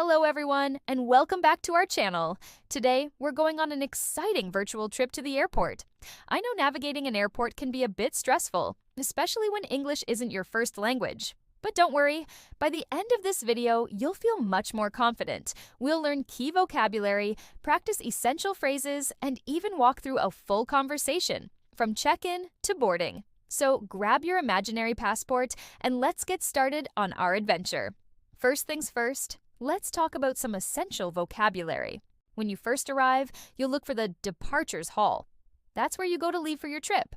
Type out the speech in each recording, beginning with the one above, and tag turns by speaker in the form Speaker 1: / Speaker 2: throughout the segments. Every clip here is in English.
Speaker 1: Hello everyone, and welcome back to our channel. Today, we're going on an exciting virtual trip to the airport. I know navigating an airport can be a bit stressful, especially when English isn't your first language. But don't worry, by the end of this video, you'll feel much more confident. We'll learn key vocabulary, practice essential phrases, and even walk through a full conversation, from check-in to boarding. So grab your imaginary passport and let's get started on our adventure. First things first, let's talk about some essential vocabulary. When you first arrive, you'll look for the departures hall. That's where you go to leave for your trip.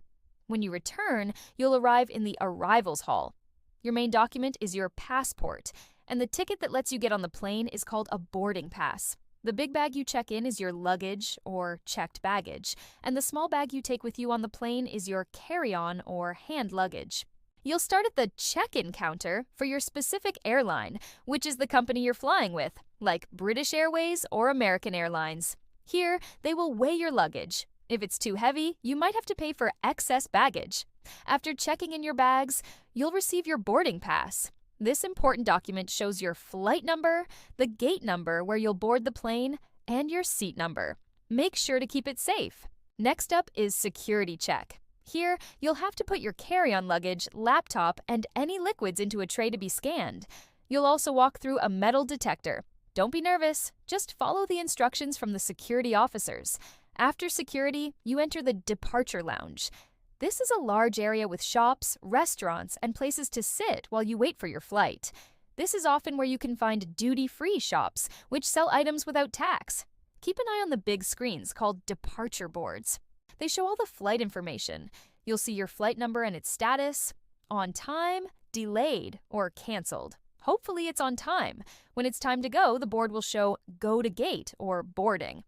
Speaker 1: When you return, you'll arrive in the arrivals hall. Your main document is your passport, and the ticket that lets you get on the plane is called a boarding pass. The big bag you check in is your luggage or checked baggage, and the small bag you take with you on the plane is your carry-on or hand luggage. You'll start at the check-in counter for your specific airline, which is the company you're flying with, like British Airways or American Airlines. Here, they will weigh your luggage. If it's too heavy, you might have to pay for excess baggage. After checking in your bags, you'll receive your boarding pass. This important document shows your flight number, the gate number where you'll board the plane, and your seat number. Make sure to keep it safe. Next up is security check. Here, you'll have to put your carry-on luggage, laptop, and any liquids into a tray to be scanned. You'll also walk through a metal detector. Don't be nervous, just follow the instructions from the security officers. After security, you enter the departure lounge. This is a large area with shops, restaurants, and places to sit while you wait for your flight. This is often where you can find duty-free shops, which sell items without tax. Keep an eye on the big screens called departure boards. They show all the flight information. You'll see your flight number and its status, on time, delayed, or canceled. Hopefully it's on time. When it's time to go, the board will show go to gate or boarding.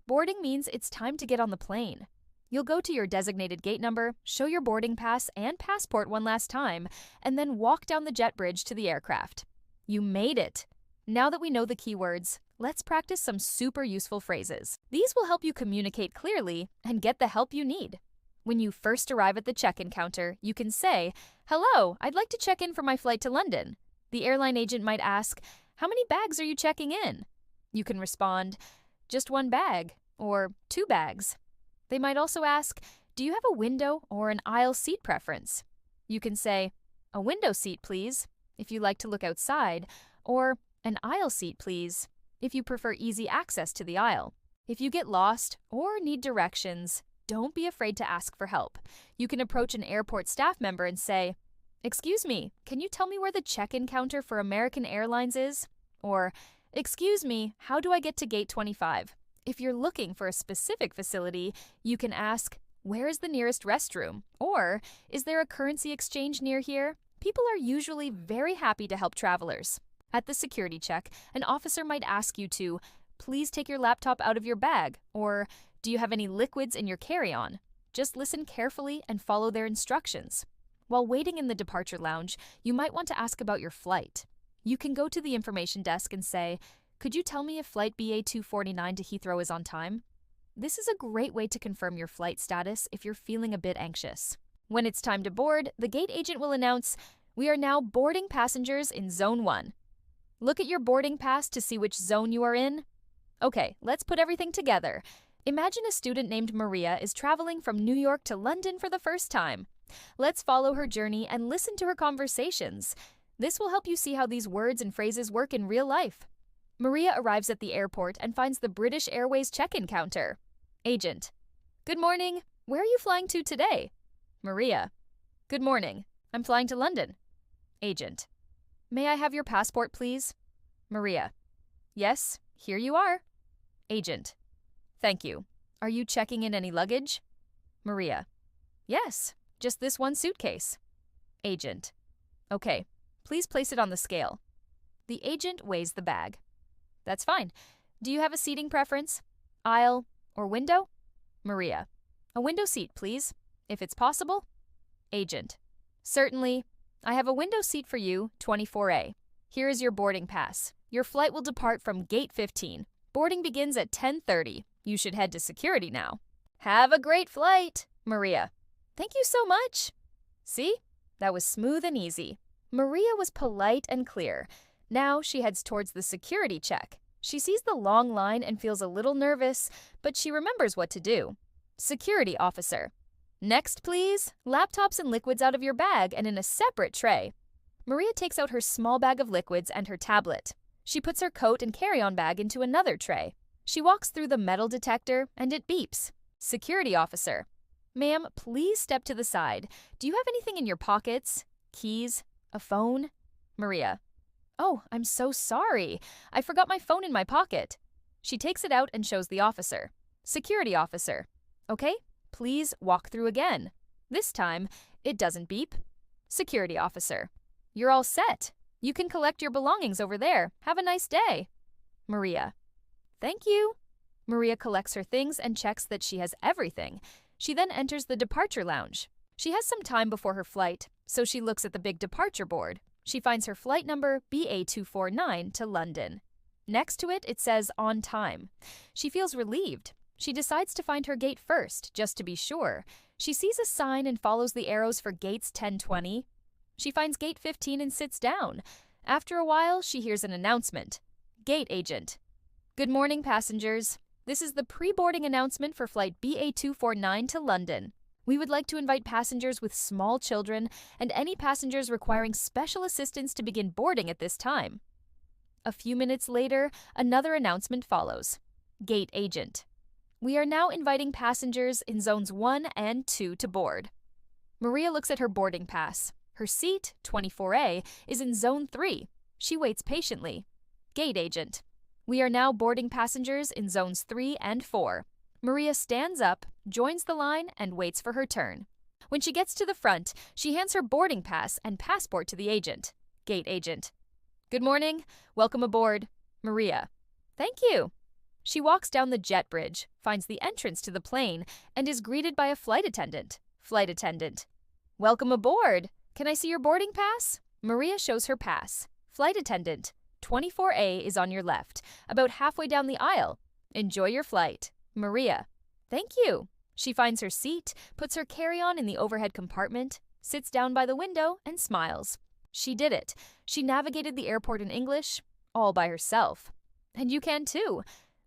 Speaker 1: Boarding means it's time to get on the plane. You'll go to your designated gate number, show your boarding pass and passport one last time, and then walk down the jet bridge to the aircraft. You made it! Now that we know the keywords, let's practice some super useful phrases. These will help you communicate clearly and get the help you need. When you first arrive at the check-in counter, you can say, "Hello, I'd like to check in for my flight to London." The airline agent might ask, "How many bags are you checking in?" You can respond, "Just one bag," or "2 bags." They might also ask, "Do you have a window or an aisle seat preference?" You can say, "A window seat, please," if you like to look outside, or "An aisle seat, please," if you prefer easy access to the aisle. If you get lost or need directions, don't be afraid to ask for help. You can approach an airport staff member and say, "Excuse me, can you tell me where the check-in counter for American Airlines is?" Or, "Excuse me, how do I get to gate 25? If you're looking for a specific facility, you can ask, "Where is the nearest restroom?" Or, "Is there a currency exchange near here?" People are usually very happy to help travelers. At the security check, an officer might ask you to, "Please take your laptop out of your bag," or "Do you have any liquids in your carry-on?" Just listen carefully and follow their instructions. While waiting in the departure lounge, you might want to ask about your flight. You can go to the information desk and say, "Could you tell me if flight BA 249 to Heathrow is on time?" This is a great way to confirm your flight status if you're feeling a bit anxious. When it's time to board, the gate agent will announce, "We are now boarding passengers in Zone 1. Look at your boarding pass to see which zone you are in." Okay, let's put everything together. Imagine a student named Maria is traveling from New York to London for the first time. Let's follow her journey and listen to her conversations. This will help you see how these words and phrases work in real life. Maria arrives at the airport and finds the British Airways check-in counter. Agent: "Good morning. Where are you flying to today?" Maria: "Good morning. I'm flying to London." Agent: "May I have your passport, please?" Maria: "Yes, here you are." Agent: "Thank you. Are you checking in any luggage?" Maria: "Yes, just this one suitcase." Agent: "Okay, please place it on the scale." The agent weighs the bag. "That's fine. Do you have a seating preference? Aisle or window?" Maria: "A window seat, please, if it's possible." Agent: "Certainly. I have a window seat for you, 24A. Here is your boarding pass. Your flight will depart from gate 15. Boarding begins at 10:30. You should head to security now." "Have a great flight." Maria: "Thank you so much." See? That was smooth and easy. Maria was polite and clear. Now she heads towards the security check. She sees the long line and feels a little nervous, but she remembers what to do. Security officer. Next, please. Laptops and liquids out of your bag and in a separate tray. Maria takes out her small bag of liquids and her tablet. She puts her coat and carry-on bag into another tray. She walks through the metal detector and it beeps. Security officer. Ma'am, please step to the side. Do you have anything in your pockets? Keys? A phone? Maria. Oh, I'm so sorry. I forgot my phone in my pocket. She takes it out and shows the officer. Security officer. Okay, please walk through again. This time, it doesn't beep. Security officer. You're all set. You can collect your belongings over there. Have a nice day. Maria. Thank you. Maria collects her things and checks that she has everything. She then enters the departure lounge. She has some time before her flight, so she looks at the big departure board. She finds her flight number BA249 to London. Next to it, it says on time. She feels relieved. She decides to find her gate first, just to be sure. She sees a sign and follows the arrows for gates 1020. She finds gate 15 and sits down. After a while, she hears an announcement. Gate agent. Good morning, passengers. This is the pre-boarding announcement for flight BA249 to London. We would like to invite passengers with small children and any passengers requiring special assistance to begin boarding at this time. A few minutes later, another announcement follows. Gate agent. We are now inviting passengers in zones 1 and 2 to board. Maria looks at her boarding pass. Her seat, 24A, is in zone 3. She waits patiently. Gate agent. We are now boarding passengers in zones 3 and 4. Maria stands up, joins the line, and waits for her turn. When she gets to the front, she hands her boarding pass and passport to the agent. Gate agent. Good morning. Welcome aboard. Maria. Thank you. She walks down the jet bridge, finds the entrance to the plane, and is greeted by a flight attendant. Flight attendant. Welcome aboard. Can I see your boarding pass? Maria shows her pass. Flight attendant. 24A is on your left, about halfway down the aisle. Enjoy your flight. Maria. Thank you. She finds her seat, puts her carry-on in the overhead compartment, sits down by the window, and smiles. She did it. She navigated the airport in English, all by herself. And you can too.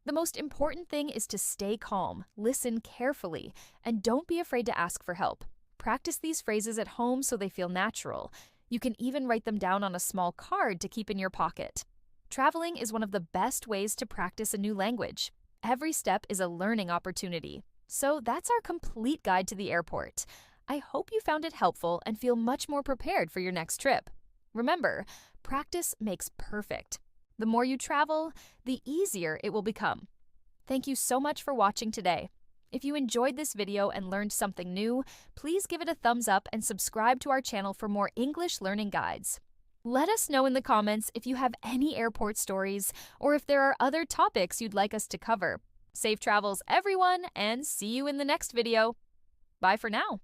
Speaker 1: The most important thing is to stay calm, listen carefully, and don't be afraid to ask for help. Practice these phrases at home so they feel natural. You can even write them down on a small card to keep in your pocket. Traveling is one of the best ways to practice a new language. Every step is a learning opportunity. So that's our complete guide to the airport. I hope you found it helpful and feel much more prepared for your next trip. Remember, practice makes perfect. The more you travel, the easier it will become. Thank you so much for watching today. If you enjoyed this video and learned something new, please give it a thumbs up and subscribe to our channel for more English learning guides. Let us know in the comments if you have any airport stories or if there are other topics you'd like us to cover. Safe travels, everyone, and see you in the next video. Bye for now.